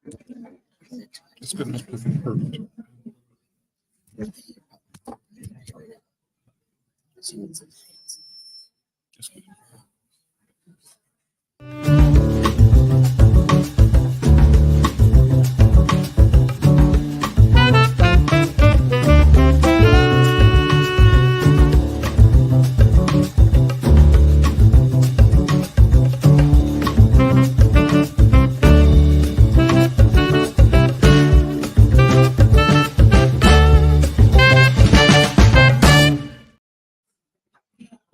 That's good. That's perfect. That's good.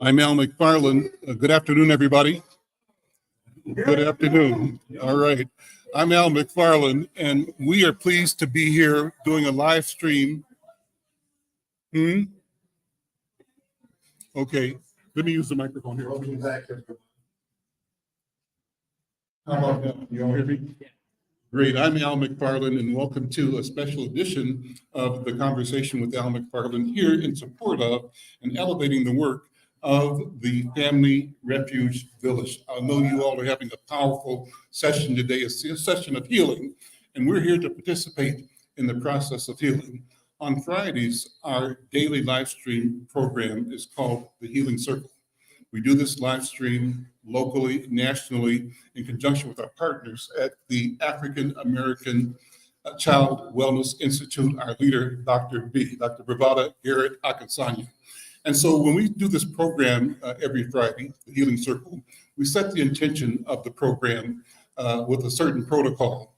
I'm Al McFarlane. Good afternoon, everybody. Good afternoon. All right. I'm Al McFarlane, and we are pleased to be here doing a live stream. Okay. Let me use the microphone here. How about now? You all hear me? Great. I'm Al McFarlane, and welcome to a special edition of the Conversation with Al McFarlane here in support of and elevating the work of the Family Refuge Village. I know you all are having a powerful session today, a session of healing, and we're here to participate in the process of healing. On Fridays, our daily live stream program is called the Healing Circle. We do this live stream locally, nationally, in conjunction with our partners at the African American Child Wellness Institute, our leader, Dr. Bravada Garrett Akinsanya. And so when we do this program every Friday, the Healing Circle, we set the intention of the program with a certain protocol.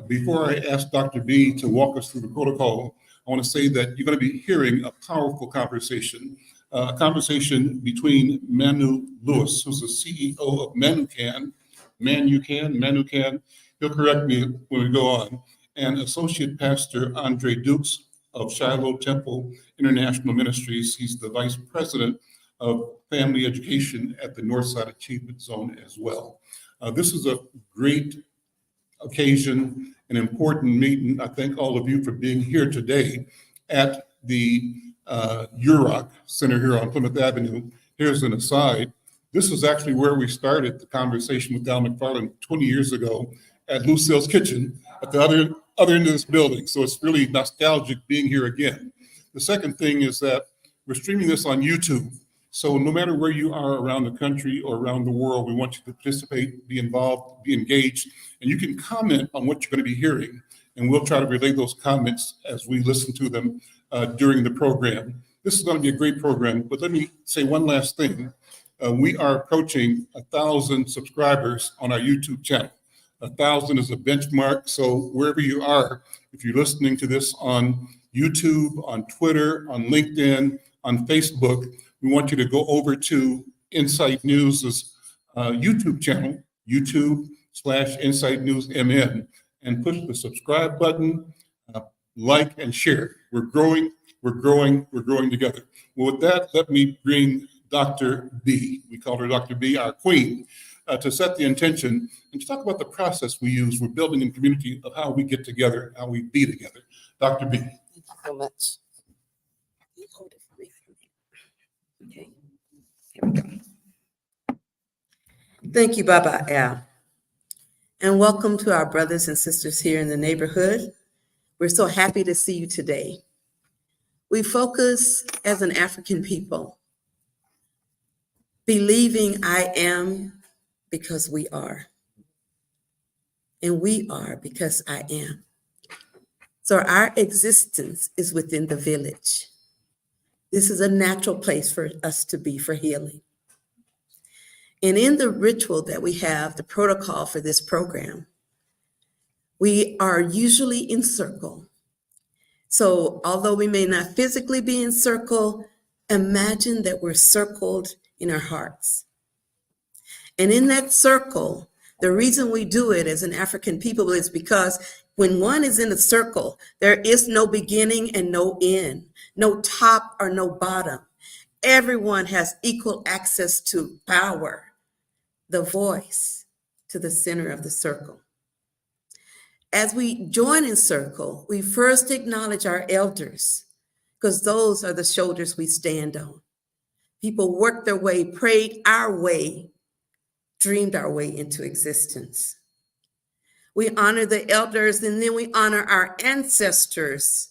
Before I ask Dr. B to walk us through the protocol, I want to say that you're going to be hearing a powerful conversation between Manu Lewis, who's the CEO of Manucan, he'll correct me when we go on, and Associate Pastor Andre Dukes of Shiloh Temple International Ministries. He's the Vice President of Family Education at the Northside Achievement Zone as well. This is a great occasion, an important meeting. I thank all of you for being here today at the UROC Center here on Plymouth Avenue. Here's an aside. This is actually where we started the Conversation with Al McFarlane 20 years ago at Lucille's Kitchen at the other end of this building. So it's really nostalgic being here again. The second thing is that we're streaming this on YouTube. So no matter where you are around the country or around the world, we want you to participate, be involved, be engaged, and you can comment on what you're going to be hearing. And we'll try to relay those comments as we listen to them during the program. This is going to be a great program, but let me say one last thing. We are approaching 1,000 subscribers on our YouTube channel. 1,000 is a benchmark, so wherever you are, if you're listening to this on YouTube, on Twitter, on LinkedIn, on Facebook, we want you to go over to Insight News' YouTube channel, YouTube/Insight News MN, and push the subscribe button, like and share. We're growing together. Well, with that, let me bring Dr. B. We call her Dr. B, our queen, to set the intention and to talk about the process we use. We're building a community of how we get together, how we be together. Dr. B. Thank you so much. Hold it for me. Okay, here we go. Thank you, Baba Al. And welcome to our brothers and sisters here in the neighborhood. We're so happy to see you today. We focus as an African people, believing I am because we are. And we are because I am. So our existence is within the village. This is a natural place for us to be for healing. And in the ritual that we have, the protocol for this program, we are usually in circle. So although we may not physically be in circle, imagine that we're circled in our hearts. And in that circle, the reason we do it as an African people is because when one is in a circle, there is no beginning and no end, no top or no bottom. Everyone has equal access to power, the voice, to the center of the circle. As we join in circle, we first acknowledge our elders, because those are the shoulders we stand on. People worked their way, prayed our way, dreamed our way into existence. We honor the elders, and then we honor our ancestors,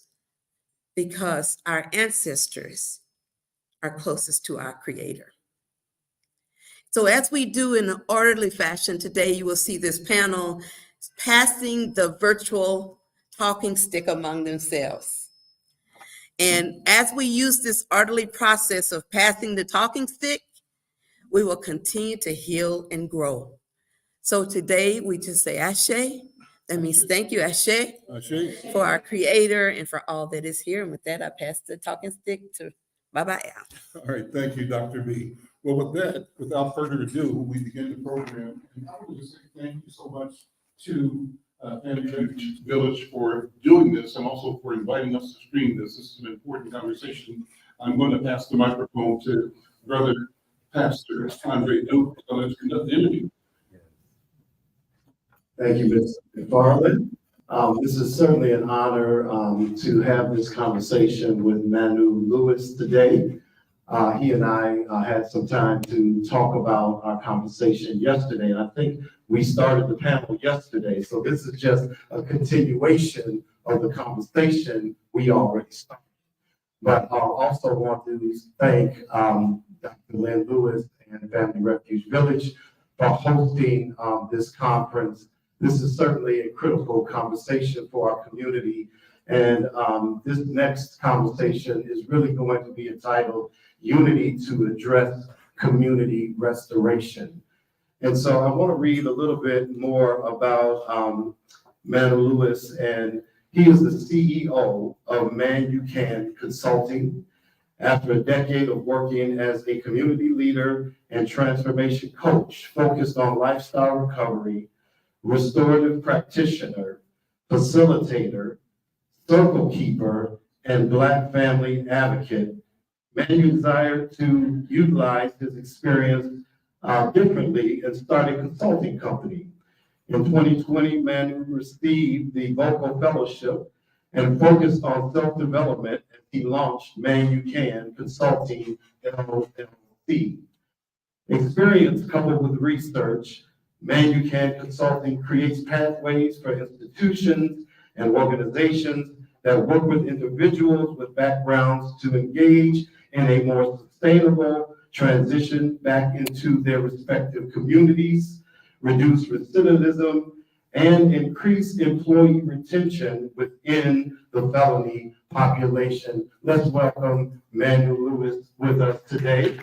because our ancestors are closest to our Creator. So as we do in an orderly fashion today, you will see this panel passing the virtual talking stick among themselves. And as we use this orderly process of passing the talking stick, we will continue to heal and grow. So today we just say Ashe. That means thank you, Ashe, for our Creator and for all that is here. And with that, I pass the talking stick to Baba Al. All right, thank you, Dr. B. Well, with that, without further ado, we begin the program. And I want to say thank you so much to Family Refuge Village for doing this and also for inviting us to stream this. This is an important conversation. I'm going to pass the microphone to Brother Pastor Andre Duke. So let's conduct the interview. Thank you, Mr. McFarlane. This is certainly an honor to have this conversation with Manu Lewis today. He and I had some time to talk about our conversation yesterday, and I think we started the panel yesterday. So this is just a continuation of the conversation we already started. But I also want to thank Dr. Lynn Lewis and Family Refuge Village for hosting this conference. This is certainly a critical conversation for our community. And this next conversation is really going to be entitled Unity to Address Community Restoration. And so I want to read a little bit more about Manu Lewis, and he is the CEO of Man You Can Consulting. After a decade of working as a community leader and transformation coach focused on lifestyle recovery, restorative practitioner, facilitator, circle keeper, and Black family advocate, Manu desired to utilize his experience differently and start a consulting company. In 2020, Manu received the Vocal Fellowship and focused on self-development as he launched Man You Can Consulting LLC. Experience coupled with research, Man You Can Consulting creates pathways for institutions and organizations that work with individuals with backgrounds to engage in a more sustainable transition back into their respective communities, reduce recidivism, and increase employee retention within the felony population. Let's welcome Manu Lewis with us today.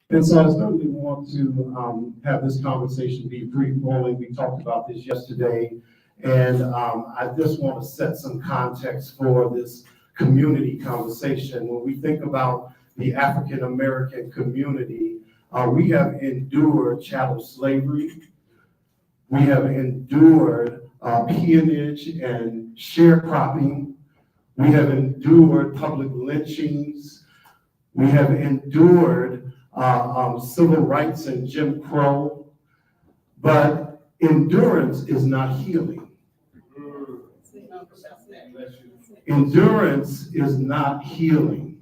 And so I certainly want to have this conversation be free-flowing. We talked about this yesterday, and I just want to set some context for this community conversation. When we think about the African-American community, we have endured chattel slavery. We have endured peonage and sharecropping. We have endured public lynchings. We have endured civil rights and Jim Crow, but endurance is not healing. Endurance is not healing.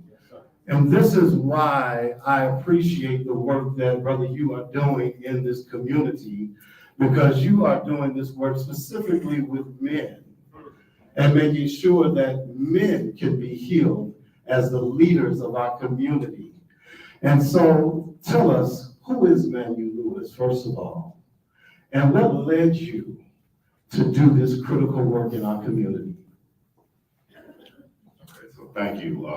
And this is why I appreciate the work that, Brother, you are doing in this community, because you are doing this work specifically with men and making sure that men can be healed as the leaders of our community. And so tell us, who is Manu Lewis, first of all, and what led you to do this critical work in our community? Okay, so thank you,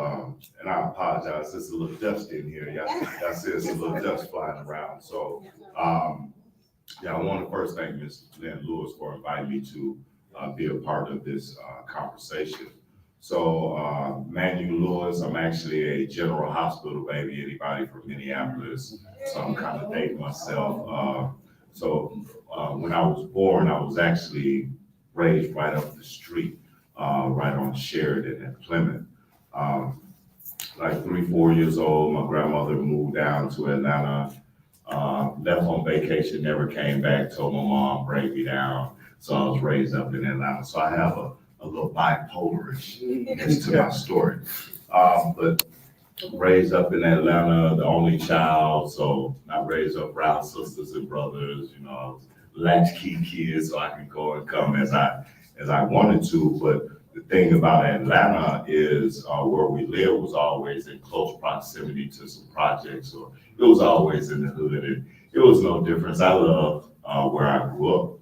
and I apologize, it's a little dusty in here. Y'all see it's a little dust flying around. So, yeah, I want to first thank Ms. Lynn Lewis for inviting me to be a part of this conversation. So, Manu Lewis, I'm actually a General Hospital baby, anybody from Minneapolis, so I'm kind of dating myself. When I was born, I was actually raised right up the street, right on Sheridan and Plymouth. Like 3-4 years old, my grandmother moved down to Atlanta, left on vacation, never came back, told my mom, break me down. So I was raised up in Atlanta. So I have a little bipolarish to my story. But raised up in Atlanta, the only child, so not raised up around sisters and brothers, you know, I was latchkey kid, so I could go and come as I wanted to. But the thing about Atlanta is where we live was always in close proximity to some projects, or it was always in the hood, and it was no difference. I loved where I grew up,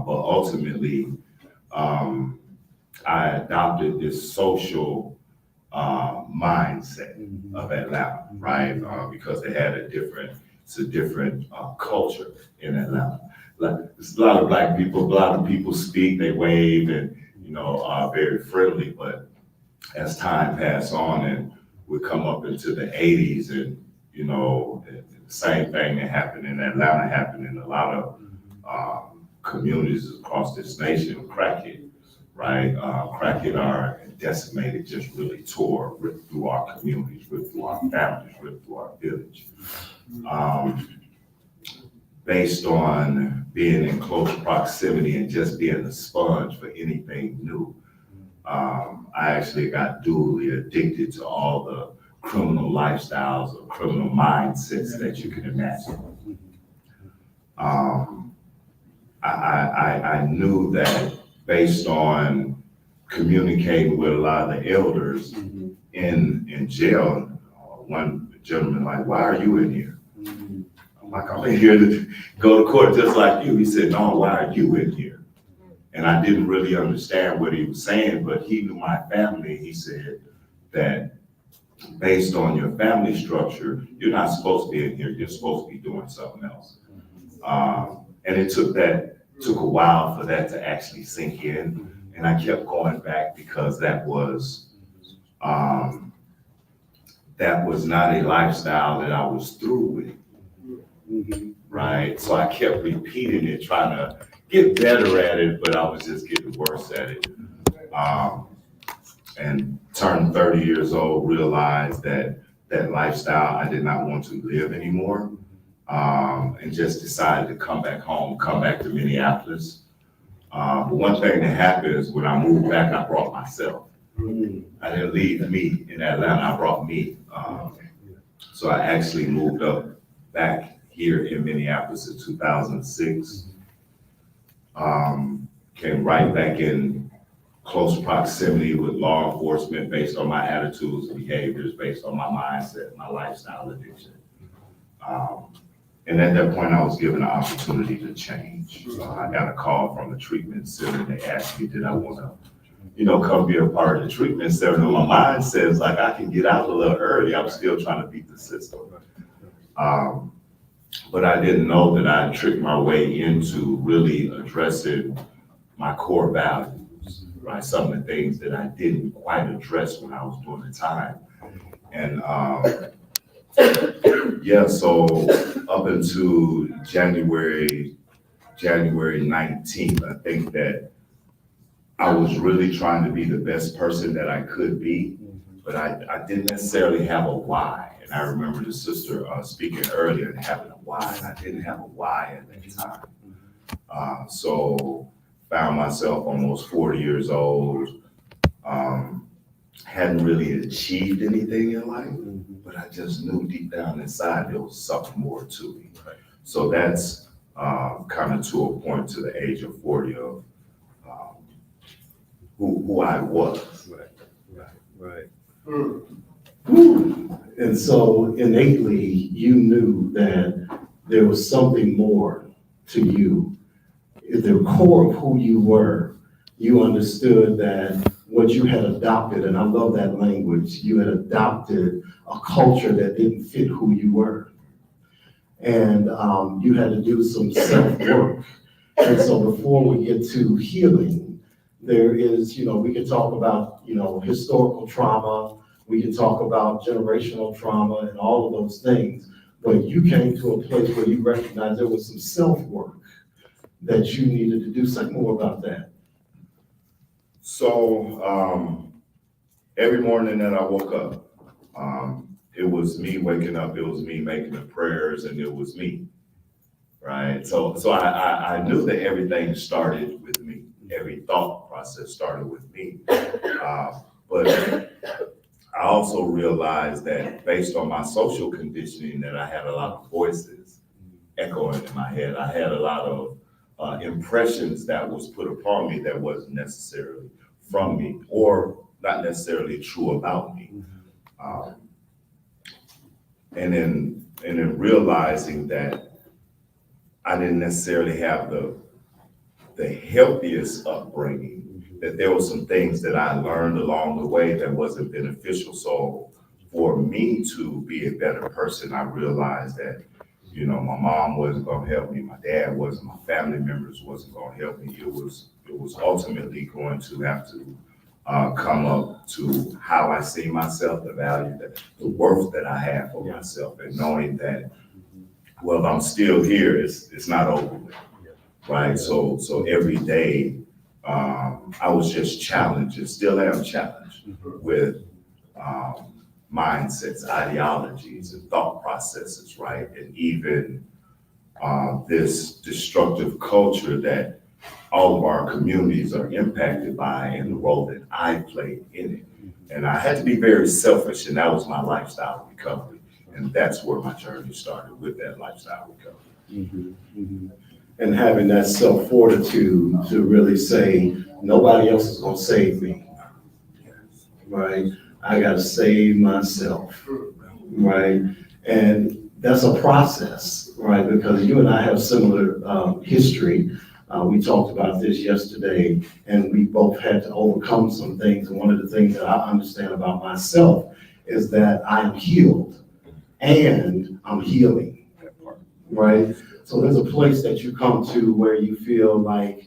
but ultimately, I adopted this social mindset of Atlanta, right? Because they had it's a different culture in Atlanta. Like, there's a lot of black people, a lot of people speak, they wave, and you know, are very friendly. But as time passed on, and we come up into the '80s, and you know, the same thing that happened in Atlanta happened in a lot of communities across this nation. Crackhead, right? Crackhead are decimated, just really ripped through our communities, ripped through our families, ripped through our village. Based on being in close proximity and just being a sponge for anything new, I actually got duly addicted to all the criminal lifestyles or criminal mindsets that you can imagine. I knew that based on communicating with a lot of the elders in jail, one gentleman like, "Why are you in here?" I'm like, "I'm in here to go to court just like you." He said, "No, why are you in here?" And I didn't really understand what he was saying, but he knew my family. He said that based on your family structure, you're not supposed to be in here. You're supposed to be doing something else. And it took a while for that to actually sink in. And I kept going back because that was not a lifestyle that I was through with, right? So I kept repeating it, trying to get better at it, but I was just getting worse at it. And turned 30 years old, realized that lifestyle I did not want to live anymore. And just decided to come back home, come back to Minneapolis. But one thing that happened is when I moved back, I brought myself. I didn't leave me in Atlanta, I brought me. So I actually moved up back here in Minneapolis in 2006. Came right back in close proximity with law enforcement based on my attitudes and behaviors, based on my mindset, my lifestyle addiction. And at that point, I was given an opportunity to change. I got a call from the treatment center. They asked me, did I want to, come be a part of the treatment center? And my mind says, like, I can get out a little early. I'm still trying to beat the system. But I didn't know that I tricked my way into really addressing my core values, right? Some of the things that I didn't quite address when I was doing the time. And so up until January 19th, I think that I was really trying to be the best person that I could be, but I didn't necessarily have a why. And I remember the sister speaking earlier and having a why, and I didn't have a why at that time. So found myself almost 40 years old, hadn't really achieved anything in life, but I just knew deep down inside there was something more to me. So that's kind of to a point to the age of 40 of who I was. Right. And so innately, you knew that there was something more to you. At the core of who you were, you understood that what you had adopted, and I love that language, you had adopted a culture that didn't fit who you were. And you had to do some self-work. And so before we get to healing, there is, we can talk about, historical trauma, we can talk about generational trauma and all of those things, but you came to a place where you recognized there was some self-work that you needed to do. Say more about that. So every morning that I woke up, it was me waking up, it was me making the prayers, and it was me, right? So I knew that everything started with me. Every thought process started with me. But I also realized that based on my social conditioning, that I had a lot of voices echoing in my head. I had a lot of impressions that was put upon me that wasn't necessarily from me or not necessarily true about me. Um, and then realizing that I didn't necessarily have the healthiest upbringing, that there were some things that I learned along the way that wasn't beneficial. So for me to be a better person, I realized that, you know, my mom wasn't gonna help me, my dad wasn't, my family members wasn't gonna help me. It was ultimately going to have to come up to how I see myself, the value, the worth that I have for myself, and knowing that, well, I'm still here, it's not over with, right? So every day, I was just challenged and still am challenged with mindsets, ideologies, and thought processes, right? And even this destructive culture that all of our communities are impacted by, and the role that I played in it. And I had to be very selfish, and that was my lifestyle recovery. And that's where my journey started, with that lifestyle recovery. And having that self-fortitude to really say, nobody else is gonna save me, right? I gotta save myself, right? And that's a process, right? Because you and I have similar history. We talked about this yesterday, and we both had to overcome some things. And one of the things that I understand about myself is that I am healed and I'm healing, right? So there's a place that you come to where you feel like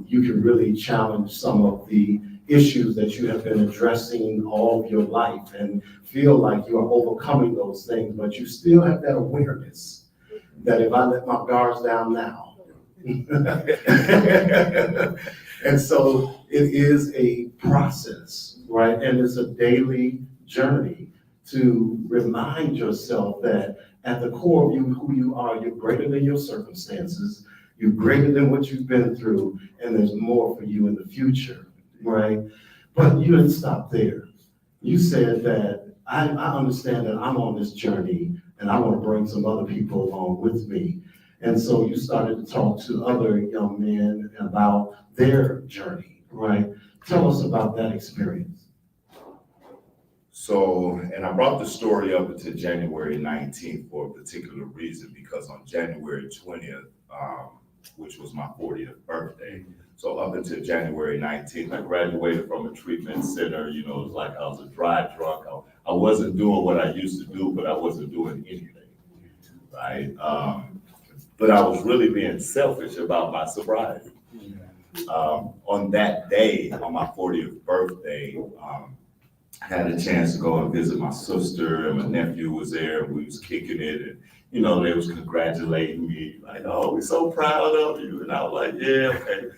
you can really challenge some of the issues that you have been addressing all of your life and feel like you are overcoming those things, but you still have that awareness that if I let my guards down now, and so it is a process, right? And it's a daily journey to remind yourself that at the core of you, who you are, you're greater than your circumstances, you're greater than what you've been through, and there's more for you in the future, right? But you didn't stop there. You said that I understand that I'm on this journey and I want to bring some other people along with me. And so you started to talk to other young men about their journey, right? Tell us about that experience. So, and I brought the story up until January 19th for a particular reason, because on January 20th, which was my 40th birthday, so up until January 19th, I graduated from a treatment center. You know, it was like I was a dry drunk. I wasn't doing what I used to do, but I wasn't doing anything, right? But I was really being selfish about my sobriety. On that day, on my 40th birthday, I had a chance to go and visit my sister, and my nephew was there, and we was kicking it, and you know, they was congratulating me, like, "Oh, we're so proud of you," and I was like, "Yeah, okay."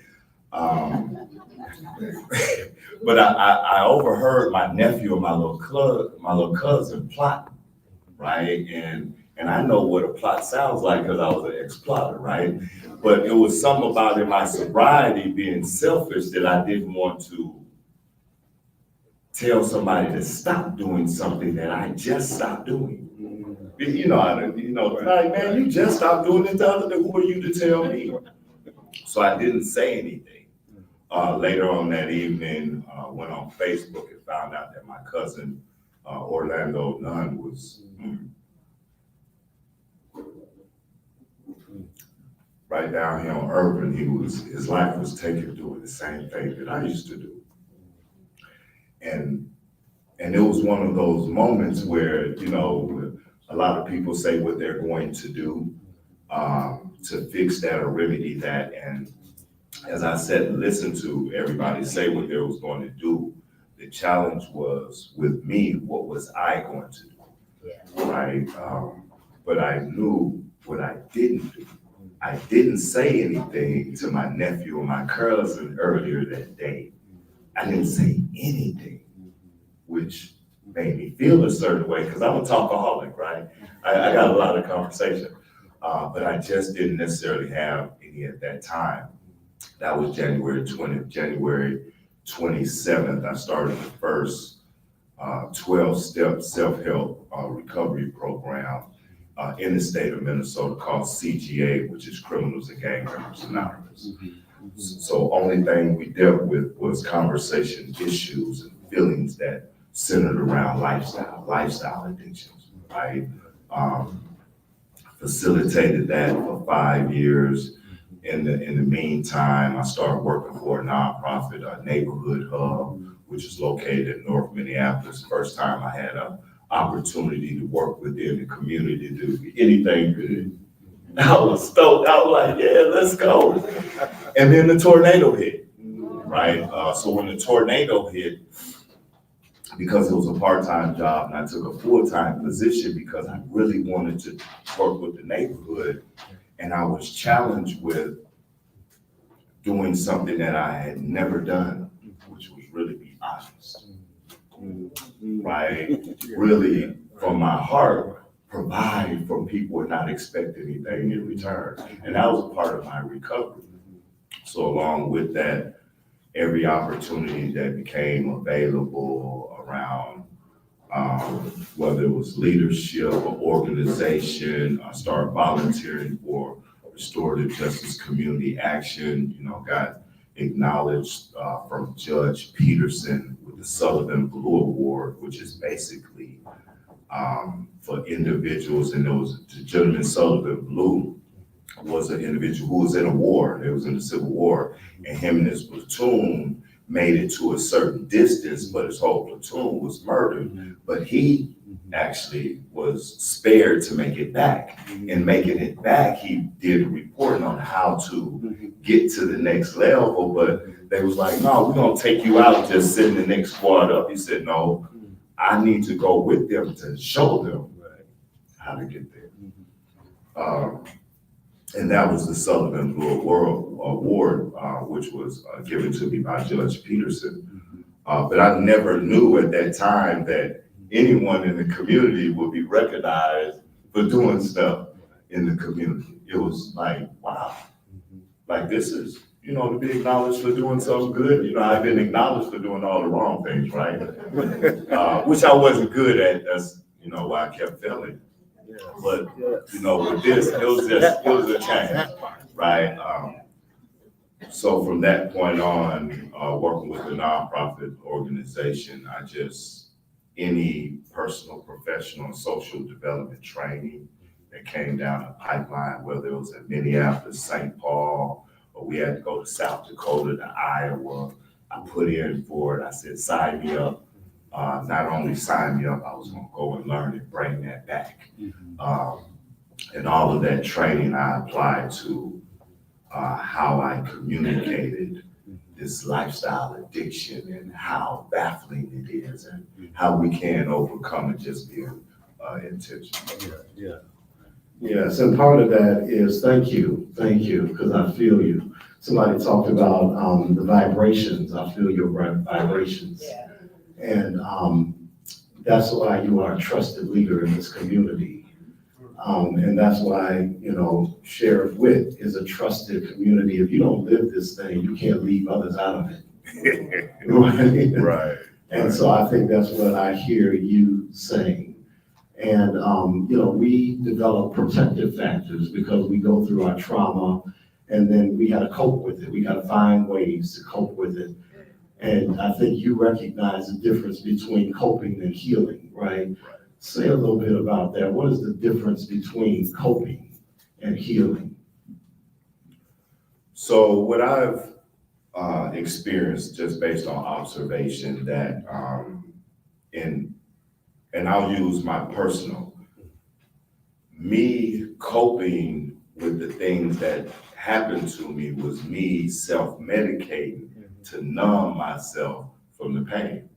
But I overheard my nephew and my little cousin plotting, right? And I know what a plot sounds like because I was an ex-plotter, right? But it was something about in my sobriety being selfish that I didn't want to tell somebody to stop doing something that I just stopped doing. You know, like, man, you just stopped doing it the other day. Who are you to tell me? So I didn't say anything. Later on that evening, went on Facebook and found out that my cousin, Orlando Nunn, was right down here on Urban. His life was taken doing the same thing that I used to do. And it was one of those moments where, you know, a lot of people say what they're going to do to fix that or remedy that. And as I said and listened to everybody say what they was going to do, the challenge was with me, what was I going to do, right? But I knew what I didn't do. I didn't say anything to my nephew or my cousin earlier that day. I didn't say anything, which made me feel a certain way, because I'm a talkaholic, right? I got a lot of conversation, but I just didn't necessarily have any at that time. That was January 20th. January 27th, I started the first 12-step self-help recovery program in the state of Minnesota called CGA, which is Criminals and Gang Members Anonymous. So only thing we dealt with was conversation issues and feelings that centered around lifestyle addictions, right? Facilitated that for 5 years. In the meantime, I started working for a nonprofit, a neighborhood hub, which is located in North Minneapolis. First time I had an opportunity to work within the community, to do anything good. I was stoked. I was like, yeah, let's go. And then the tornado hit, right? So when the tornado hit, because it was a part-time job, and I took a full-time position because I really wanted to work with the neighborhood, and I was challenged with doing something that I had never done, which was really be honest, right? Really, from my heart, provide for people and not expect anything in return. And that was a part of my recovery. So along with that, every opportunity that became available around whether it was leadership or organization, I started volunteering for restorative justice community action, got acknowledged from Judge Peterson with the Sullivan Blue Award, which is basically for individuals, and there was the gentleman Sullivan Blue was an individual who was in a war. It was in the Civil War, and him and his platoon made it to a certain distance, but his whole platoon was murdered. But he actually was spared to make it back. And making it back, he did a report on how to get to the next level, but they was like, no, we're gonna take you out, just send the next squad up. He said, no, I need to go with them to show them how to get there. And that was the Sullivan Blue Award, which was given to me by Judge Peterson. But I never knew at that time that anyone in the community would be recognized for doing stuff in the community. It was like, wow, like this is, to be acknowledged for doing something good. I've been acknowledged for doing all the wrong things, right? Which I wasn't good at. That's, why I kept failing. But, with this, it was a change, right? So from that point on, working with a nonprofit organization, any personal, professional, and social development training that came down the pipeline, whether it was in Minneapolis, St. Paul, or we had to go to South Dakota, to Iowa, I put in for it. I said, sign me up. Not only sign me up, I was gonna go and learn and bring that back. And all of that training I applied to how I communicated this lifestyle addiction and how baffling it is and how we can overcome it just being intentional. Yes, and part of that is thank you, because I feel you. Somebody talked about the vibrations. I feel your vibrations. And that's why you are a trusted leader in this community. And that's why, Sheriff Witt is a trusted community. If you don't live this thing, you can't leave others out of it. Right. And so I think that's what I hear you saying. And, we develop protective factors because we go through our trauma and then we got to cope with it. We got to find ways to cope with it. And I think you recognize the difference between coping and healing, right? Say a little bit about that. What is the difference between coping and healing? So what I've experienced just based on observation that, and I'll use my personal, me coping with the things that happened to me was me self-medicating to numb myself from the pain.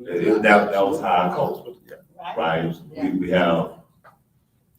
That was how I coped, right? We have,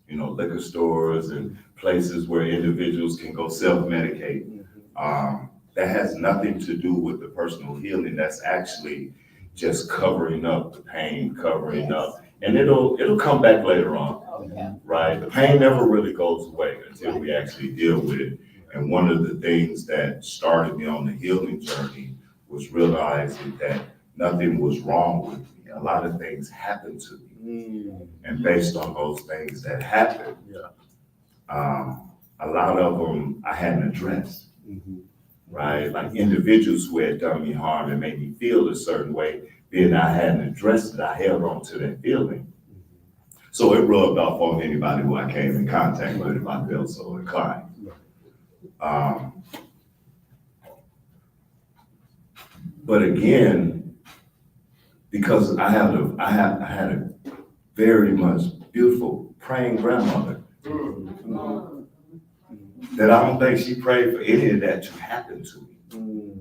liquor stores and places where individuals can go self-medicate. That has nothing to do with the personal healing. That's actually just covering up the pain, covering up, and it'll come back later on, right? The pain never really goes away until we actually deal with it. And one of the things that started me on the healing journey was realizing that nothing was wrong with me. A lot of things happened to me. And based on those things that happened, a lot of them I hadn't addressed, right? Like individuals who had done me harm and made me feel a certain way, then I hadn't addressed it. I held on to that feeling. So it rubbed off on anybody who I came in contact with if I felt so inclined. But again, because I had a very much beautiful praying grandmother, that I don't think she prayed for any of that to happen to me.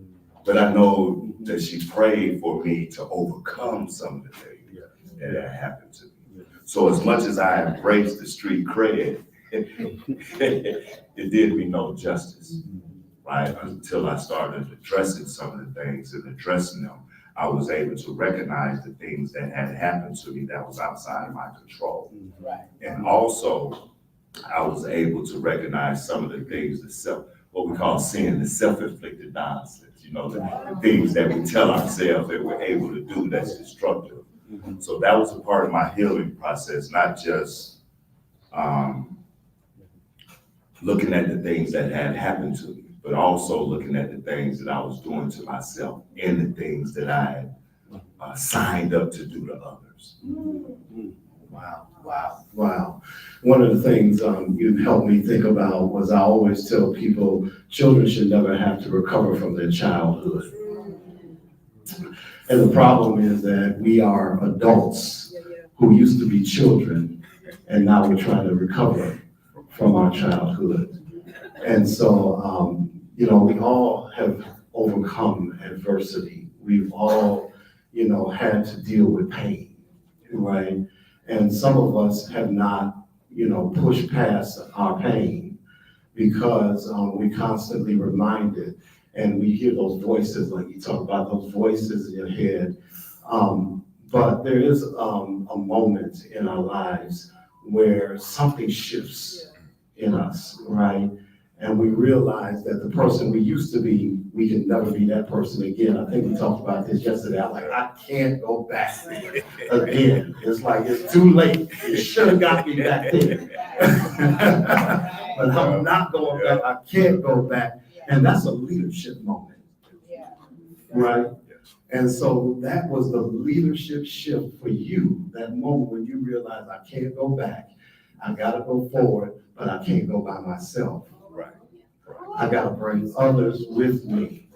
But I know that she prayed for me to overcome some of the things that had happened to me. So as much as I embraced the street cred, it did me no justice, right? Until I started addressing some of the things and addressing them, I was able to recognize the things that had happened to me that was outside of my control. And also, I was able to recognize some of the things, what we call sin, the self-inflicted nonsense, the things that we tell ourselves that we're able to do that's destructive. So that was a part of my healing process, not just looking at the things that had happened to me, but also looking at the things that I was doing to myself and the things that I had signed up to do to others. Wow. One of the things you helped me think about was I always tell people children should never have to recover from their childhood. And the problem is that we are adults who used to be children, and now we're trying to recover from our childhood. And so, we all have overcome adversity. We've all, had to deal with pain, right? And some of us have not, pushed past our pain because we constantly reminded, and we hear those voices, like you talk about those voices in your head. But there is a moment in our lives where something shifts in us, right? And we realize that the person we used to be, we can never be that person again. I think we talked about this yesterday. I'm like, I can't go back again. It's like, it's too late. You should have got me back then. But I'm not going back. I can't go back. And that's a leadership moment, right? And so that was the leadership shift for you, that moment when you realized I can't go back. I gotta go forward, but I can't go by myself. I gotta bring others with me.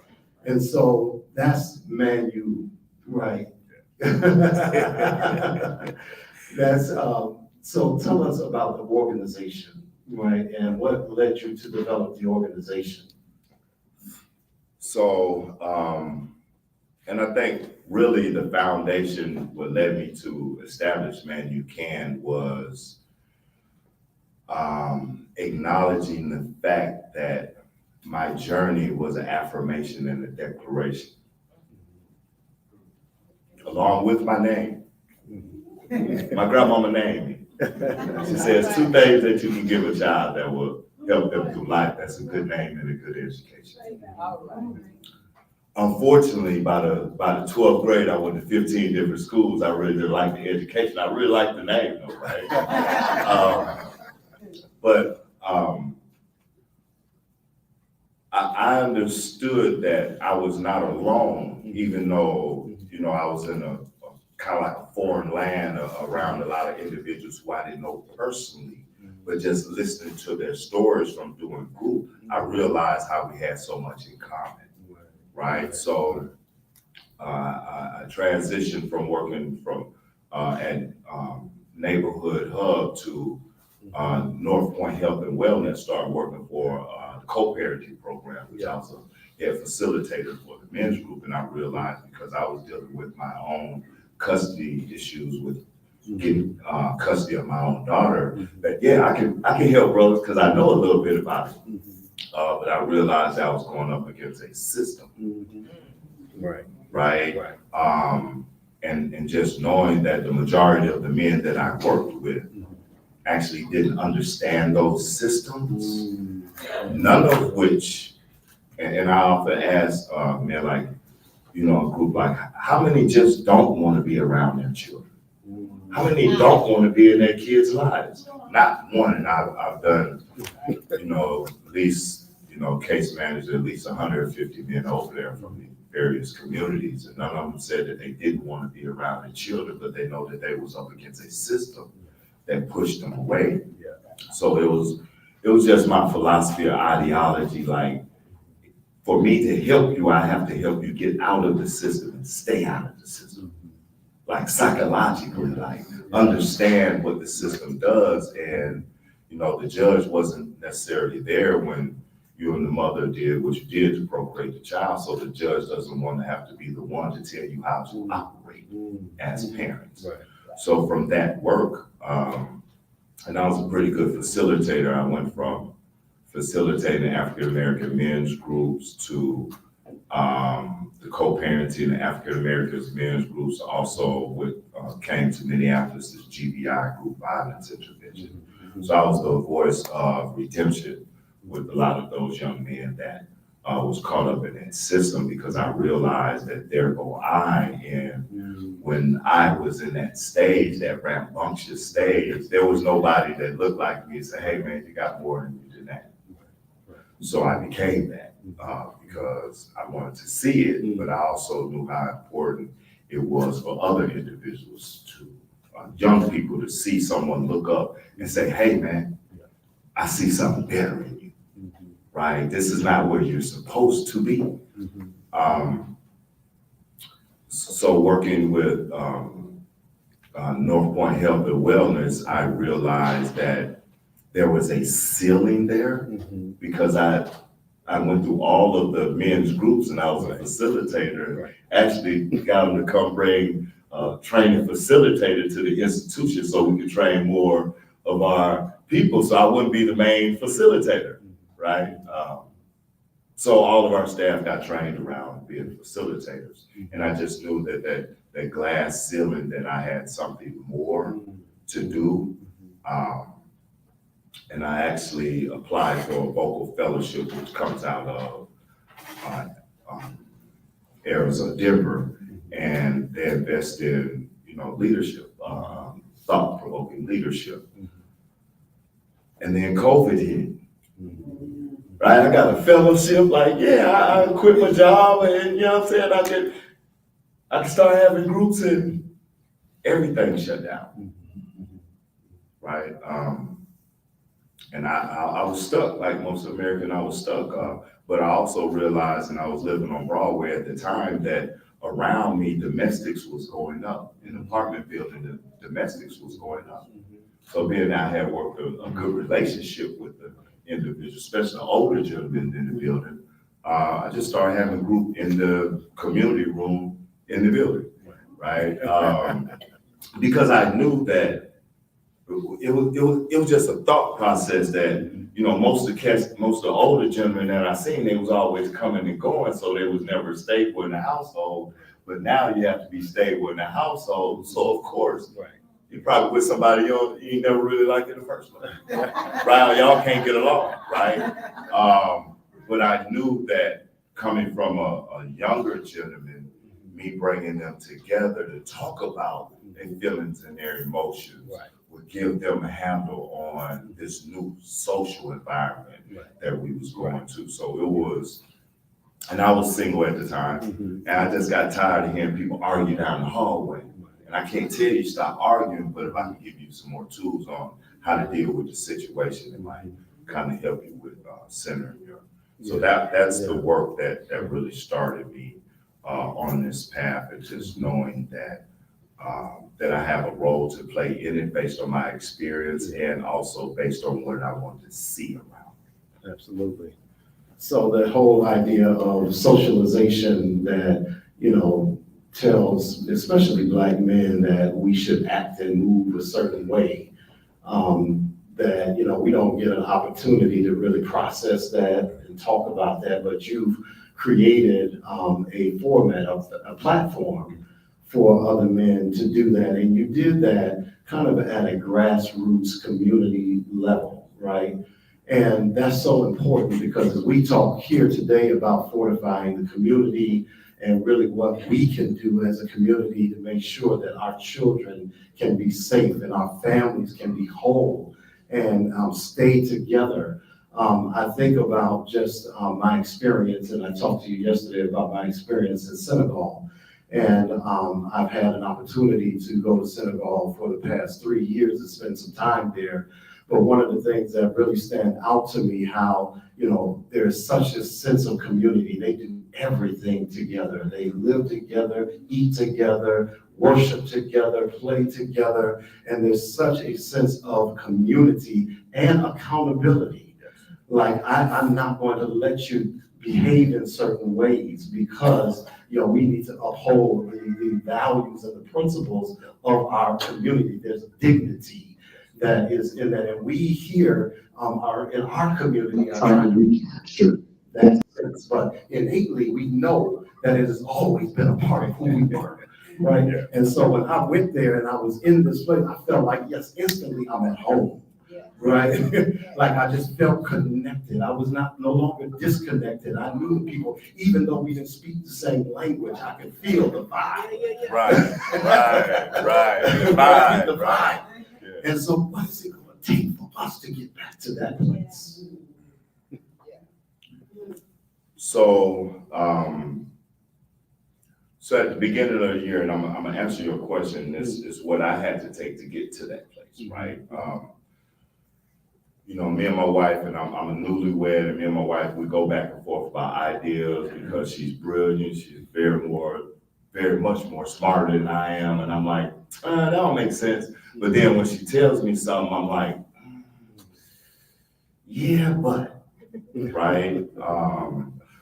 And so that's Manu, right? That's, so tell us about the organization, right? And what led you to develop the organization? So, and I think really the foundation, what led me to establish Manu Can was acknowledging the fact that my journey was an affirmation and a declaration, along with my name. My grandmama named me. She says 2 things that you can give a child that will help them through life. That's a good name and a good education. Unfortunately, by the 12th grade, I went to 15 different schools. I really didn't like the education. I really liked the name though, right? But I understood that I was not alone, even though, I was in a kind of like a foreign land around a lot of individuals who I didn't know personally, but just listening to their stories from doing group, I realized how we had so much in common, right? So I transitioned from working at Neighborhood Hub to North Point Health and Wellness, started working for the co-parenting program, which I was a facilitator for the men's group. And I realized, because I was dealing with my own custody issues with getting custody of my own daughter, that I can help brothers because I know a little bit about it. But I realized I was going up against a system. Right. And just knowing that the majority of the men that I worked with actually didn't understand those systems, none of which, and I often ask men like, you know, a group like, how many just don't want to be around their children? How many don't want to be in their kids' lives? Not one, and I've done, you know, at least, you know, case manager, at least 150 men over there from the various communities, and none of them said that they didn't want to be around their children, but they know that they was up against a system that pushed them away. So it was just my philosophy or ideology, like, for me to help you, I have to help you get out of the system and stay out of the system. Like psychologically, like understand what the system does. And, you know, the judge wasn't necessarily there when you and the mother did what you did to procreate the child. So the judge doesn't want to have to be the one to tell you how to operate as parents. Right. So from that work, and I was a pretty good facilitator. I went from facilitating African-American men's groups to the co-parenting the African-American men's groups. Also came to Minneapolis as GBI, Group Violence Intervention. So I was the voice of redemption with a lot of those young men that was caught up in that system, because I realized that there go I, and when I was in that stage, that rambunctious stage, there was nobody that looked like me and said, hey man, you got more than you did that. So I became that because I wanted to see it, but I also knew how important it was for other individuals to, young people, to see someone look up and say, hey man, I see something better in you, right? This is not where you're supposed to be. So working with North Point Health and Wellness, I realized that there was a ceiling there because I went through all of the men's groups and I was a facilitator. Actually got them to come bring a training facilitator to the institution so we could train more of our people, so I wouldn't be the main facilitator, right? So all of our staff got trained around being facilitators. And I just knew that glass ceiling, that I had something more to do. And I actually applied for a vocal fellowship, which comes out of Arizona, Denver, and they invest in, you know, leadership, thought-provoking leadership. And then COVID hit. Right, I got a fellowship, like, yeah, I quit my job, and you know what I'm saying, I could start having groups, and everything shut down. Right? And I was stuck, like most Americans, I was stuck. But I also realized, and I was living on Broadway at the time, that around me, domestics was going up. In the apartment building, the domestics was going up. So being I had worked a good relationship with the individuals, especially the older gentlemen in the building, I just started having a group in the community room in the building, right? Because I knew that it was just a thought process that, you know, most of the older gentlemen that I seen, they was always coming and going, so they was never stable in the household. But now you have to be stable in the household, so of course, you probably with somebody you ain't never really liked in the first place, right? Y'all can't get along, right? But I knew that coming from a younger gentleman, me bringing them together to talk about their feelings and their emotions would give them a handle on this new social environment that we was going to. So it was, and I was single at the time, and I just got tired of hearing people argue down the hallway. And I can't tell you stop arguing, but if I can give you some more tools on how to deal with the situation, it might kind of help you with centering your. So that's the work that really started me on this path, and just knowing that that I have a role to play in it based on my experience and also based on what I want to see around. Absolutely. So the whole idea of socialization that, you know, tells especially Black men that we should act and move a certain way, that, you know, we don't get an opportunity to really process that and talk about that, but you've created a format, a platform for other men to do that. And you did that kind of at a grassroots community level, right? And that's so important because as we talk here today about fortifying the community and really what we can do as a community to make sure that our children can be safe and our families can be whole and stay together. I think about just my experience, and I talked to you yesterday about my experience in Senegal. And I've had an opportunity to go to Senegal for the past 3 years and spend some time there. But one of the things that really stand out to me, how, you know, there's such a sense of community. They do everything together. They live together, eat together, worship together, play together. And there's such a sense of community and accountability. Like, I'm not going to let you behave in certain ways because, you know, we need to uphold the values and the principles of our community. There's dignity that is in that. And we here are in our community are trying to recapture that sense. But innately, we know that it has always been a part of who we were, right? Yeah. And so when I went there and I was in this place, I felt like, yes, instantly I'm at home. Right? Like I just felt connected. I was no longer disconnected. I knew the people, even though we didn't speak the same language, I could feel the vibe. Right. The vibe. And so what is it going to take for us to get back to that place? So, so at the beginning of the year, and I'm gonna answer your question, this is what I had to take to get to that place, right? You know, me and my wife, and I'm a newlywed, and me and my wife, we go back and forth about ideas because she's brilliant. She's very much more smarter than I am. And I'm like, that don't make sense. But then when she tells me something, I'm like, yeah, but, right?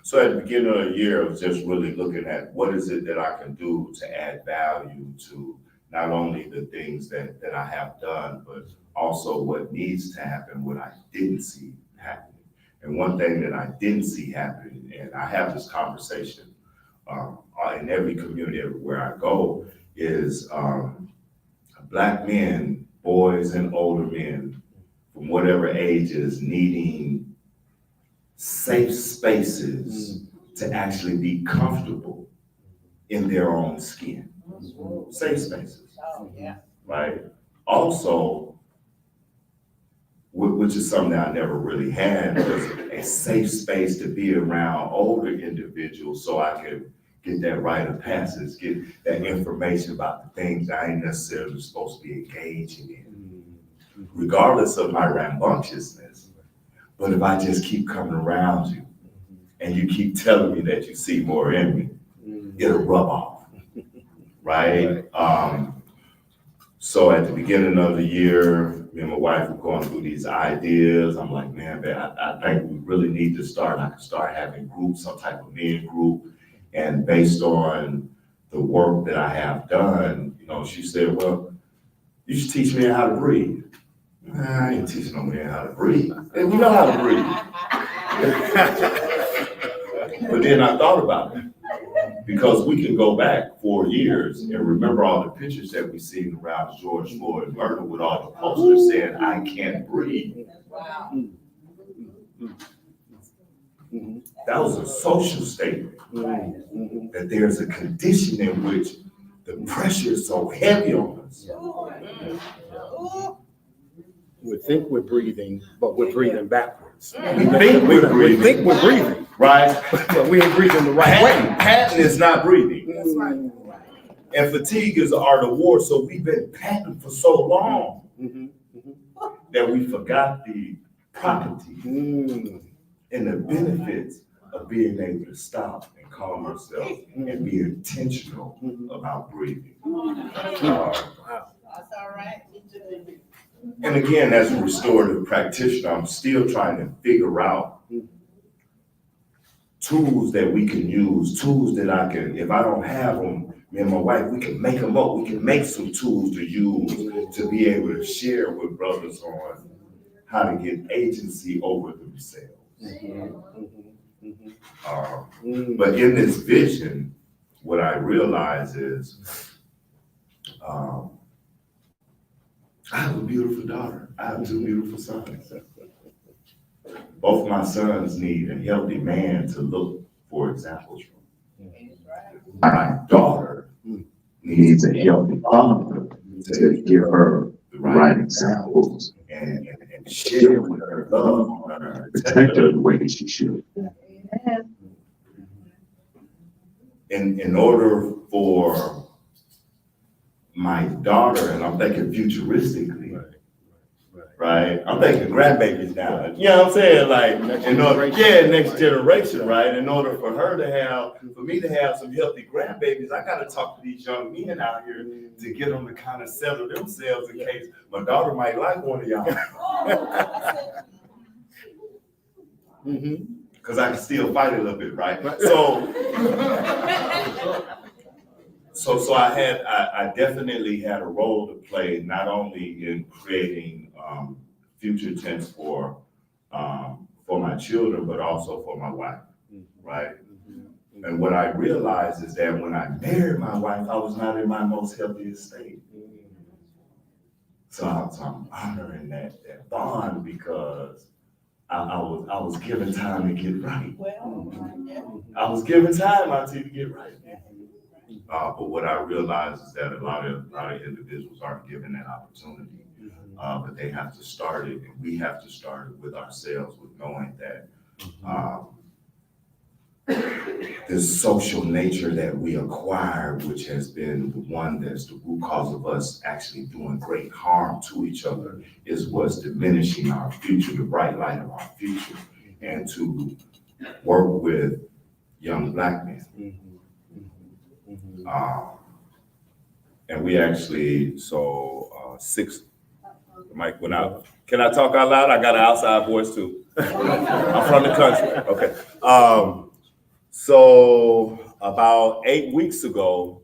So at the beginning of the year, I was just really looking at what is it that I can do to add value to not only the things that I have done, but also what needs to happen, what I didn't see happening. And one thing that I didn't see happening, and I have this conversation in every community, everywhere I go, is Black men, boys and older men, from whatever ages, needing safe spaces to actually be comfortable in their own skin. Safe spaces. Oh, yeah. Right? Also, which is something that I never really had, was a safe space to be around older individuals so I could get that rite of passage, get that information about the things I ain't necessarily supposed to be engaging in, regardless of my rambunctiousness. But if I just keep coming around you and you keep telling me that you see more in me, it'll rub off, right? So at the beginning of the year, me and my wife were going through these ideas. I'm like, man, I think we really need to start. I can start having groups, some type of men group. And based on the work that I have done, you know, she said, well, you should teach me how to breathe. I ain't teaching no man how to breathe. And we know how to breathe. But then I thought about it. Because we can go back 4 years and remember all the pictures that we seen around George Floyd murder with all the posters saying, I can't breathe. Wow. That was a social statement. That there's a condition in which the pressure is so heavy on us. We think we're breathing, but we're breathing backwards. We think we're breathing, right? But we ain't breathing the right way. Patton is not breathing. That's right. And fatigue is the art of war. So we've been patting for so long that we forgot the property and the benefits of being able to stop and calm ourselves and be intentional about breathing. That's all right. And again, as a restorative practitioner, I'm still trying to figure out tools that we can use, tools that I can, if I don't have them, me and my wife, we can make them up. We can make some tools to use to be able to share with brothers on how to get agency over themselves. But in this vision, what I realize is I have a beautiful daughter. I have 2 beautiful sons. Both my sons need a healthy man to look for examples from. my daughter needs a healthy father to give her the right examples and share with her, love on her, protect her the way she should. In order for my daughter, and I'm thinking futuristically, right? I'm thinking grandbabies now. You know what I'm saying? Like, in order, next generation, right? In order for her to have, for me to have some healthy grandbabies, I gotta talk to these young men out here to get them to kind of settle themselves in case my daughter might like one of y'all. Because I can still fight a little bit, right? So I definitely had a role to play, not only in creating future tense for my children, but also for my wife, right? And what I realized is that when I married my wife, I was not in my most healthiest state. So I'm honoring that bond because I was given time to get right. I was given time out to get right. But what I realize is that a lot of individuals aren't given that opportunity. But they have to start it, and we have to start it with ourselves, with knowing that this social nature that we acquire, which has been the one that's the root cause of us actually doing great harm to each other, is what's diminishing our future, the bright light of our future, and to work with young Black men. And we actually, the mic went out. Can I talk out loud? I got an outside voice too. I'm from the country. Okay. So about 8 weeks ago,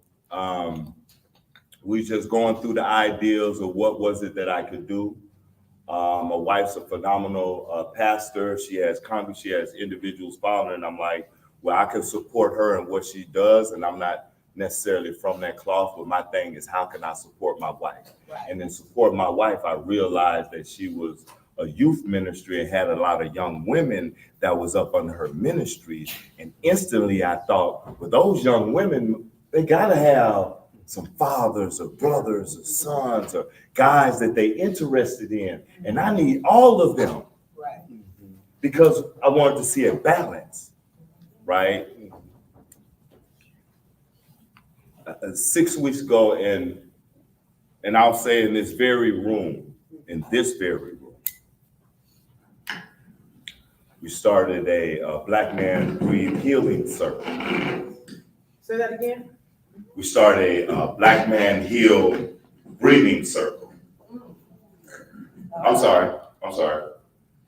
we just going through the ideas of what was it that I could do. My wife's a phenomenal pastor. She has individuals following her, and I'm like, well, I can support her in what she does, and I'm not necessarily from that cloth, but my thing is, how can I support my wife? Right. And in support my wife, I realized that she was a youth ministry and had a lot of young women that was up under her ministry. And instantly I thought, well, those young women, they gotta have some fathers or brothers or sons or guys that they interested in. And I need all of them. Right. Because I wanted to see a balance, right? 6 weeks ago, and I'll say in this very room, we started a Black Man Breathe Healing Circle. Say that again? We started a Black Man Heal Breathing Circle. I'm sorry.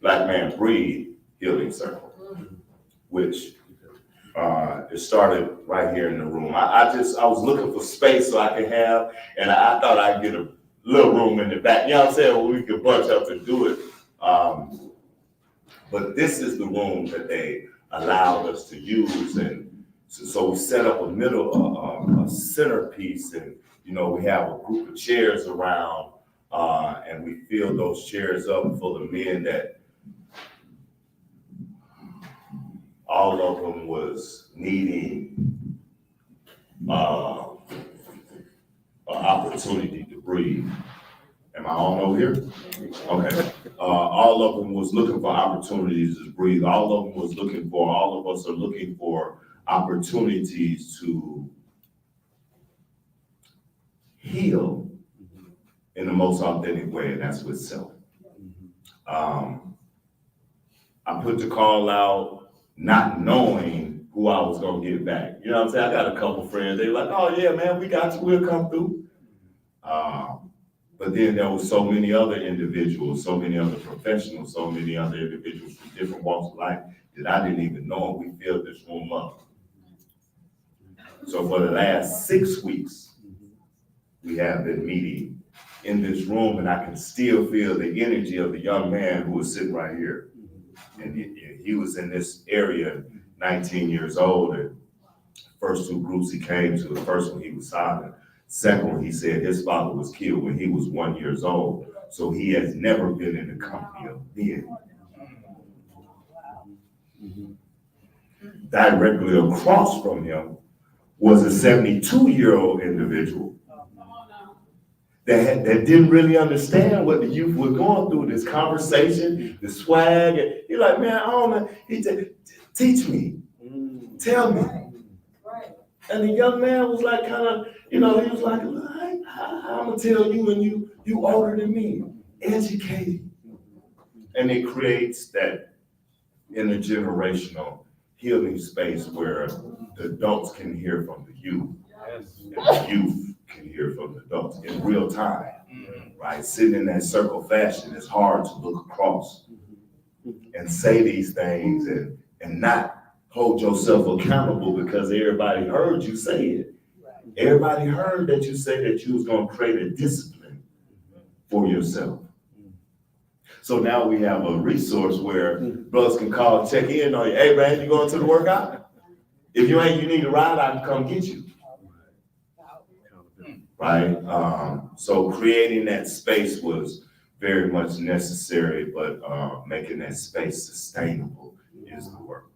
Black Man Breathe Healing Circle, which it started right here in the room. I was looking for space so I could have, and I thought I'd get a little room in the back, you know what I'm saying, where we could bunch up and do it. But this is the room that they allowed us to use, and so we set up a centerpiece, and we have a group of chairs around, and we fill those chairs up full of men that all of them was needing an opportunity to breathe. Am I on over here? Okay. All of them was looking for opportunities to breathe. All of us are looking for opportunities to heal in the most authentic way, and that's with self. I put the call out not knowing who I was gonna get back. You know what I'm saying? I got a couple friends, they were like, oh yeah, man, we got you, we'll come through. But then there was so many other individuals, so many other professionals, so many other individuals from different walks of life that I didn't even know, and we filled this room up. So for the last 6 weeks, we have been meeting in this room, and I can still feel the energy of the young man who was sitting right here. And he was in this area, 19 years old, and first 2 groups he came to, the first one he was silent. Second one, he said his father was killed when he was 1 year old, so he has never been in the company of men. Directly across from him was a 72-year-old individual that didn't really understand what the youth was going through, this conversation, the swag. And he's like, man, I don't know. He said, teach me, tell me. And the young man was like, kind of, he was like, I'm gonna tell you when you older than me, educated. And it creates that intergenerational healing space where the adults can hear from the youth, and the youth can hear from the adults in real time, right? Sitting in that circle fashion, it's hard to look across and say these things and not hold yourself accountable because everybody heard you say it. Everybody heard that you say that you was gonna create a discipline for yourself. So now we have a resource where brothers can call and check in on you. Hey man, you going to the workout? If you ain't, you need a ride, I can come get you. Right? So creating that space was very much necessary, but making that space sustainable is the work.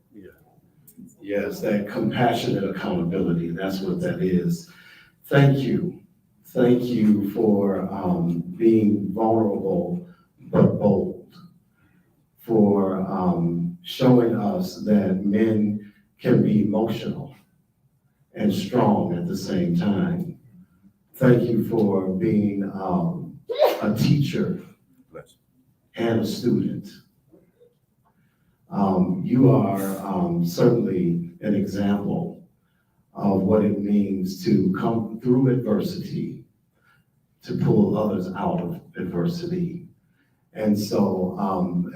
Yes, that compassionate accountability, that's what that is. Thank you. Thank you for being vulnerable but bold, for showing us that men can be emotional and strong at the same time. Thank you for being a teacher and a student. You are certainly an example of what it means to come through adversity, to pull others out of adversity. And so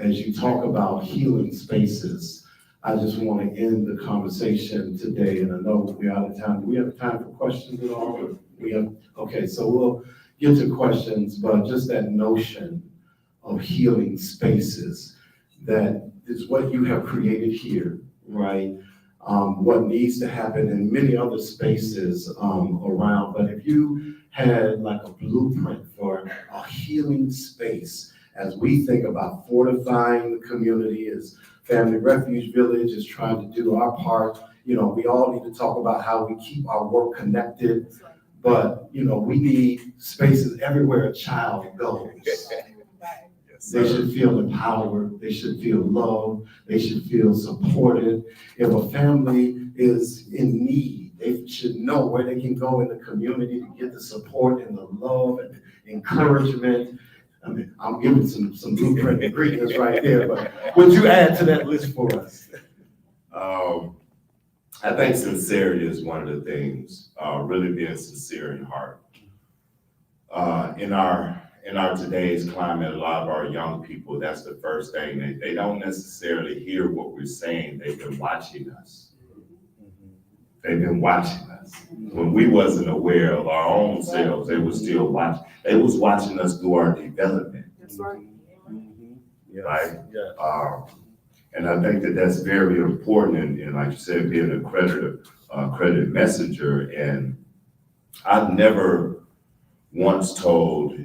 as you talk about healing spaces, I just want to end the conversation today, and I know we're out of time. Do we have time for questions at all? Okay, so we'll get to questions, but just that notion of healing spaces, that is what you have created here, right? What needs to happen in many other spaces around, but if you had like a blueprint for a healing space, as we think about fortifying the community, as Family Refuge Village is trying to do our part, we all need to talk about how we keep our work connected, but we need spaces everywhere a child goes. They should feel empowered, they should feel loved, they should feel supported. If a family is in need, they should know where they can go in the community to get the support and the love and encouragement. I mean, I'm giving some blueprint ingredients right there, but would you add to that list for us? I think sincerity is one of the things, really being sincere in heart. In our today's climate, a lot of our young people, that's the first thing. They don't necessarily hear what we're saying. They've been watching us. They've been watching us. When we wasn't aware of our own selves, they was still watching. They was watching us do our development. That's right. Right? Yeah. And I think that that's very important. And like you said, being a credit messenger. And I've never once told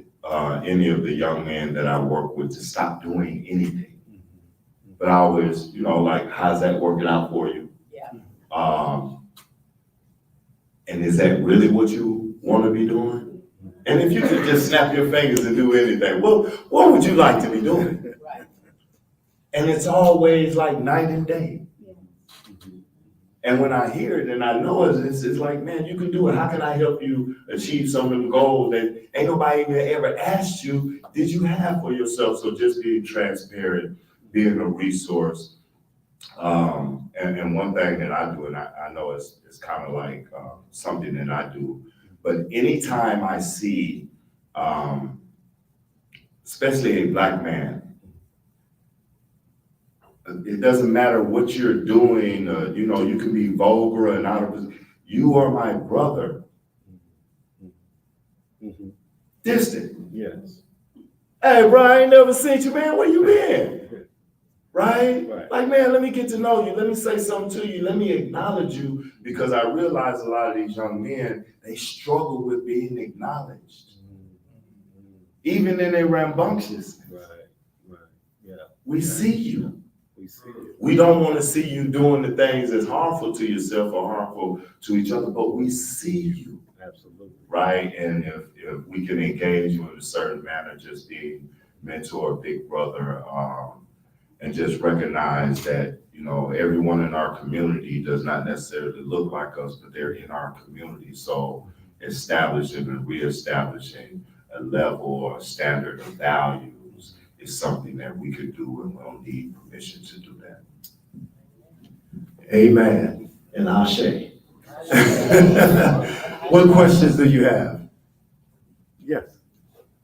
any of the young men that I work with to stop doing anything. But I always, like, how's that working out for you? Yeah. And is that really what you want to be doing? And if you could just snap your fingers and do anything, well, what would you like to be doing? Right. And it's always like night and day. And when I hear it and I know it, it's like, man, you can do it. How can I help you achieve some of them goals that ain't nobody even ever asked you, did you have for yourself? So just being transparent, being a resource. And one thing that I do, and I know it's kind of like something that I do, but anytime I see, especially a Black man, it doesn't matter what you're doing, you can be vulgar and out of position. You are my brother. Distant. Yes. Hey, bro, I ain't never seen you, man. Where you been? Right? Right. Like, man, let me get to know you. Let me say something to you. Let me acknowledge you, because I realize a lot of these young men, they struggle with being acknowledged. Even in their rambunctious. Right. Yeah. We see you. We see it. We don't want to see you doing the things that's harmful to yourself or harmful to each other, but we see you. Absolutely. Right? And if we can engage you in a certain manner, just being mentor, big brother, and just recognize that, everyone in our community does not necessarily look like us, but they're in our community. So establishing and reestablishing a level or a standard of values is something that we could do, and we'll need permission to do that. Amen and Ashe. What questions do you have? Yes.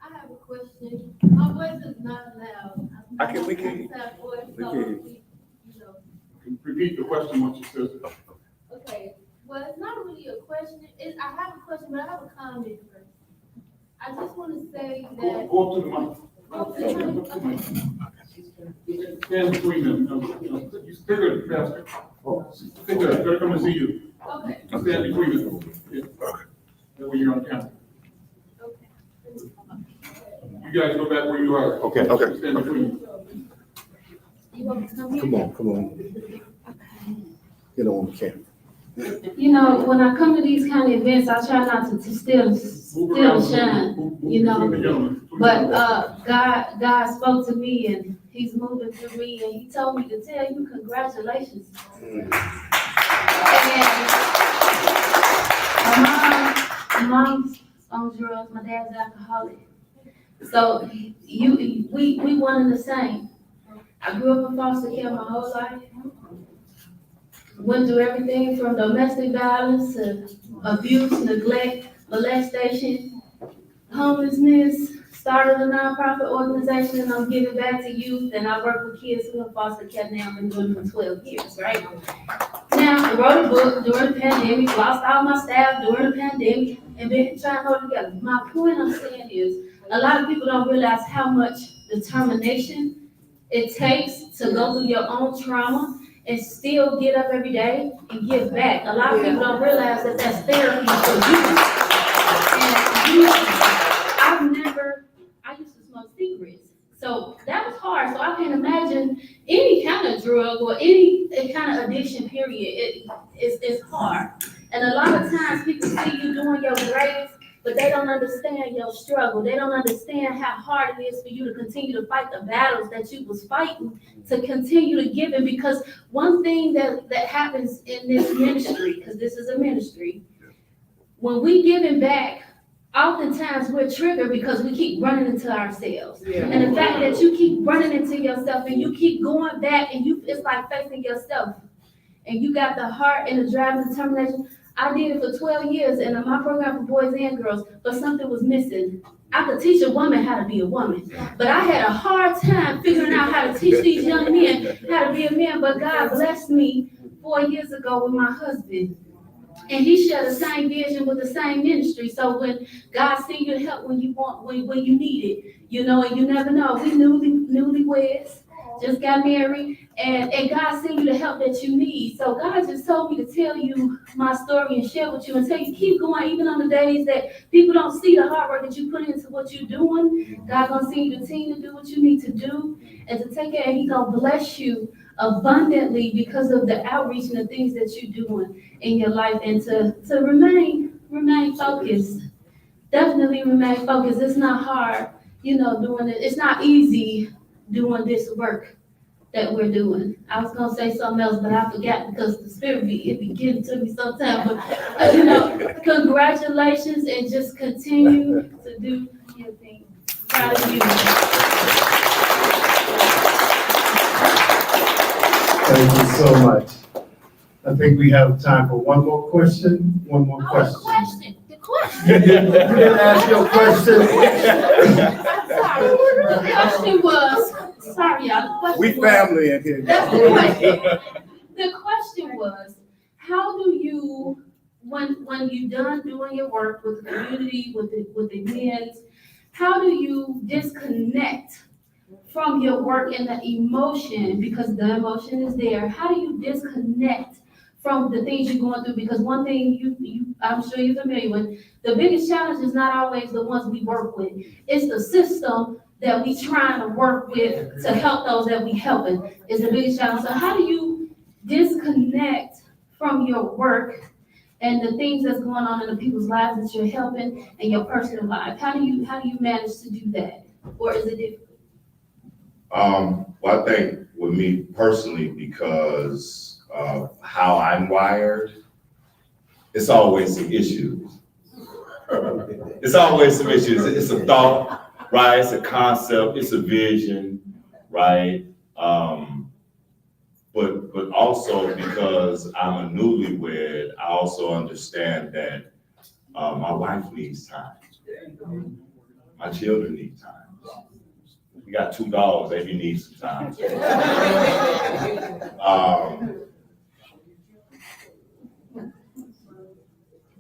I have a question. My voice is not loud. We can. We can. Repeat the question once you said it. Okay, well, it's not really a question. I have a question, but I have a comment first. I just want to say that. Go up to the mic. Stand between them. You stay there, faster. Stay there, they're coming to see you. Okay, Stand between them. Yeah. That way you're on camera. okay. You guys go back where you are. Okay. Stand between them. You want me to come here? Come on. Get on camera. You know, when I come to these kind of events, I try not to still shine, you know. But God spoke to me, and He's moving through me, and He told me to tell you congratulations. And my mom's on drugs, my dad's alcoholic. So we one and the same. I grew up in foster care my whole life. Went through everything from domestic violence to abuse, neglect, molestation, homelessness. Started a nonprofit organization, and I'm giving back to youth, and I work with kids who are in foster care now. I've been doing it for 12 years, right? Now, I wrote a book during the pandemic, lost all my staff during the pandemic, and been trying to hold it together. My point I'm saying is, a lot of people don't realize how much determination it takes to go through your own trauma and still get up every day and give back. A lot of people don't realize that that's therapy for you. And I used to smoke cigarettes. So that was hard. So I can imagine any kind of drug or any kind of addiction, period, it's hard. And a lot of times people see you doing your greatest, but they don't understand your struggle. They don't understand how hard it is for you to continue to fight the battles that you was fighting, to continue to give it. Because one thing that happens in this ministry, because this is a ministry, when we giving back, oftentimes we're triggered because we keep running into ourselves. Yeah. And the fact that you keep running into yourself and you keep going back and it's like facing yourself. And you got the heart and the drive and determination. I did it for 12 years and my program for boys and girls, but something was missing. I could teach a woman how to be a woman, but I had a hard time figuring out how to teach these young men how to be a man. But God blessed me 4 years ago with my husband. And he shared the same vision with the same ministry. So when God sent you to help when you need it, and you never know. We newlyweds, just got married, and God sent you the help that you need. So God just told me to tell you my story and share with you and tell you keep going, even on the days that people don't see the hard work that you put into what you're doing. God gonna send you the team to do what you need to do and to take care, and He's gonna bless you abundantly because of the outreach and the things that you're doing in your life, and to remain focused. Definitely remain focused. It's not hard, doing it. It's not easy doing this work that we're doing. I was gonna say something else, but I forgot because the Spirit be getting to me sometimes. But congratulations, and just continue to do your thing. Proud of you. Thank you so much. I think we have time for one more question. One more question. The question. You didn't ask your question. I'm sorry. The question was, sorry, y'all. The question We was, family in here. that's the question. The question was, how do you, when you're done doing your work with the community, with the men, how do you disconnect from your work and the emotion, because the emotion is there? How do you disconnect from the things you're going through? Because one thing you I'm sure you're familiar with, the biggest challenge is not always the ones we work with. It's the system that we trying to work with to help those that we helping is the biggest challenge. So how do you disconnect from your work and the things that's going on in the people's lives that you're helping and your personal life? How do you manage to do that? Or is it difficult? Well, I think with me personally, because of how I'm wired, it's always some issues. It's always some issues. It's a thought, right? It's a concept, it's a vision, right? But also because I'm a newlywed, I also understand that my wife needs time. My children need time. We got 2 dogs, they need some time.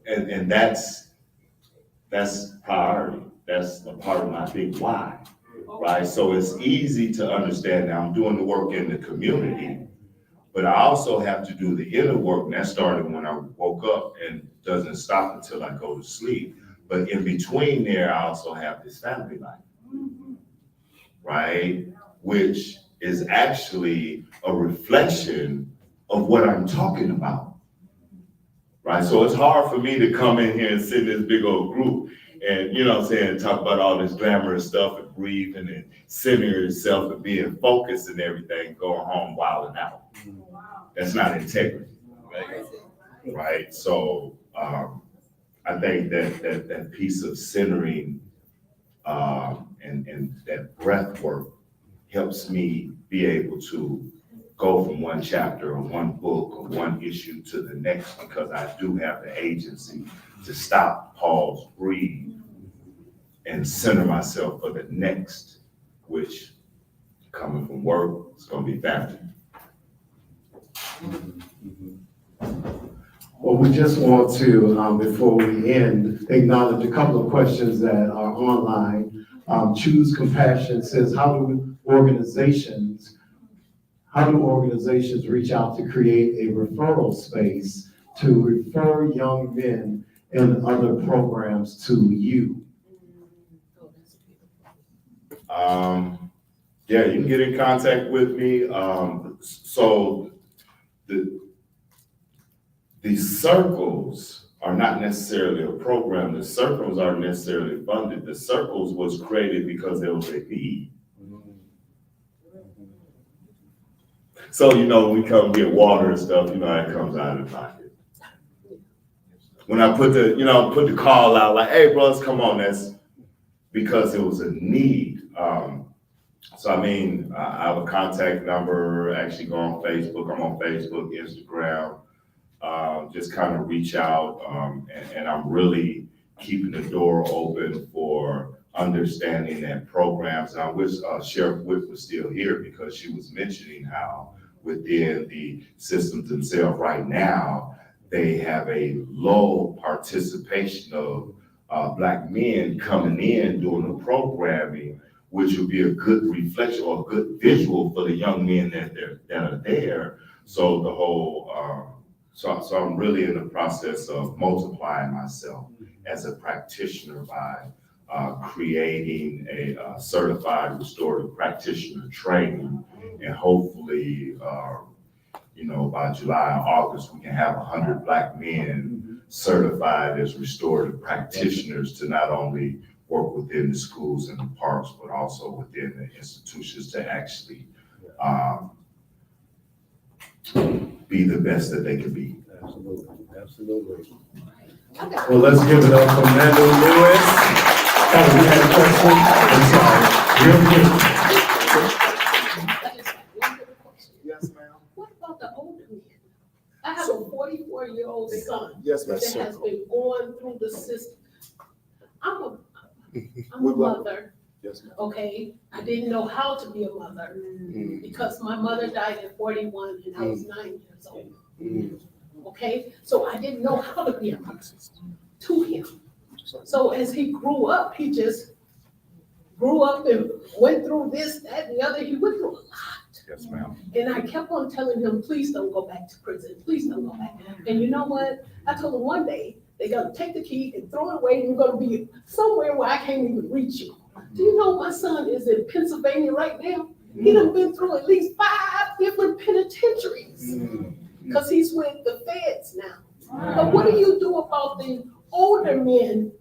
And that's priority. That's a part of my big why, right? So it's easy to understand that I'm doing the work in the community, but I also have to do the inner work, and that started when I woke up and doesn't stop until I go to sleep. But in between there, I also have this family life, right? Which is actually a reflection of what I'm talking about, right? So it's hard for me to come in here and sit in this big old group and, you know what I'm saying, talk about all this glamorous stuff and breathing and centering yourself and being focused and everything, going home wilding out. That's not integrity, right? So I think that piece of centering and that breath work helps me be able to go from one chapter or one book or one issue to the next, because I do have the agency to stop, pause, breathe, and center myself for the next, which coming from work, it's gonna be family. Well, we just want to, before we end, acknowledge a couple of questions that are online. Choose Compassion says, how do organizations reach out to create a referral space to refer young men and other programs to you? Yeah, you can get in contact with me. So the circles are not necessarily a program. The circles aren't necessarily funded. The circles was created because there was a need. So, you know, we come get water and stuff, you know, that comes out of pocket. When I put the call out like, hey, bros, come on, that's because it was a need. So, I mean, I have a contact number, actually go on Facebook. I'm on Facebook, Instagram. Just kind of reach out, and I'm really keeping the door open for understanding that programs. And I wish Sheriff Witt was still here, because she was mentioning how within the systems themselves right now, they have a low participation of Black men coming in doing the programming, which would be a good reflection or a good visual for the young men that are there. So the whole So I'm really in the process of multiplying myself as a practitioner by creating a certified restorative practitioner training, and hopefully, by July or August, we can have 100 Black men certified as restorative practitioners to not only work within the schools and the parks, but also within the institutions to actually be the best that they can be. Absolutely, absolutely. Well, let's give it up for Manu Lewis. Oh, we had a question? I'm sorry, real quick. Yes, ma'am. What about the older men? I have a 44-year-old son Yes, ma'am. that has been going through the system. I'm a We love it. mother, Yes, ma'am. okay? I didn't know how to be a mother because my mother died at 41 and I was 9 years old. Okay, so I didn't know how to be a mother to him. So as he grew up, he just grew up and went through this, that, and the other. He went through a lot. Yes, ma'am. And I kept on telling him, please don't go back to prison. Please don't go back. And you know what? I told him one day, they're gonna take the key and throw it away, and you're gonna be somewhere where I can't even reach you. Do you know my son is in Pennsylvania right now? He done been through at least 5 different penitentiaries because he's with the feds now. But what do you do about the older men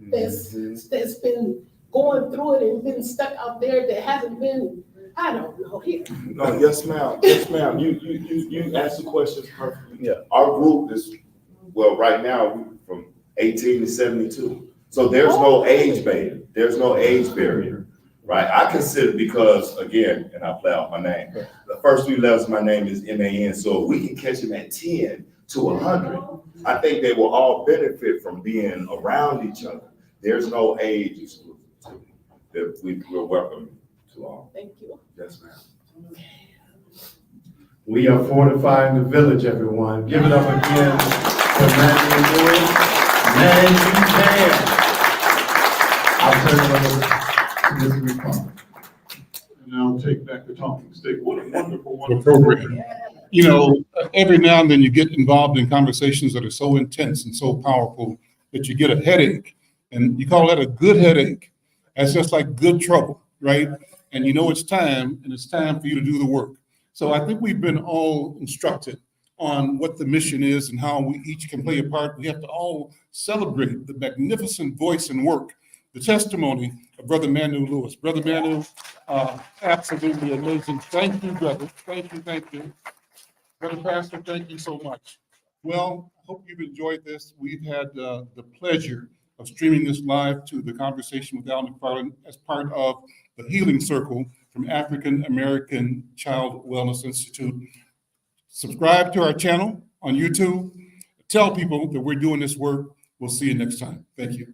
that's been going through it and been stuck out there that hasn't been, I don't know, here? No, yes, ma'am. Yes, ma'am. You asked the questions perfectly. Yeah. Our group is, well, right now, we from 18 to 72. So there's no age barrier. There's no age barrier, right? I consider, because again, and I play out my name, the first 3 letters of my name is MAN. So if we can catch them at 10 to 100, I think they will all benefit from being around each other. There's no age exclusivity. We're welcome to all. Thank you. Yes, ma'am. We are fortifying the village, everyone. Give it up again for Manuel Lewis. Man, you can. I'll turn it over to Mr. McFarlane. And I'll take back the talking stick. What a wonderful, wonderful program. You know, every now and then you get involved in conversations that are so intense and so powerful that you get a headache. And you call that a good headache. That's just like good trouble, right? And you know it's time, and it's time for you to do the work. So I think we've been all instructed on what the mission is and how we each can play a part. We have to all celebrate the magnificent voice and work, the testimony of Brother Manu Lewis. Brother Manu, absolutely amazing. Thank you, brother. Thank you, thank you. Brother Pastor, thank you so much. Well, I hope you've enjoyed this. We've had the pleasure of streaming this live to the Conversation with Al McFarlane as part of the Healing Circle from African American Child Wellness Institute. Subscribe to our channel on YouTube. Tell people that we're doing this work. We'll see you next time. Thank you.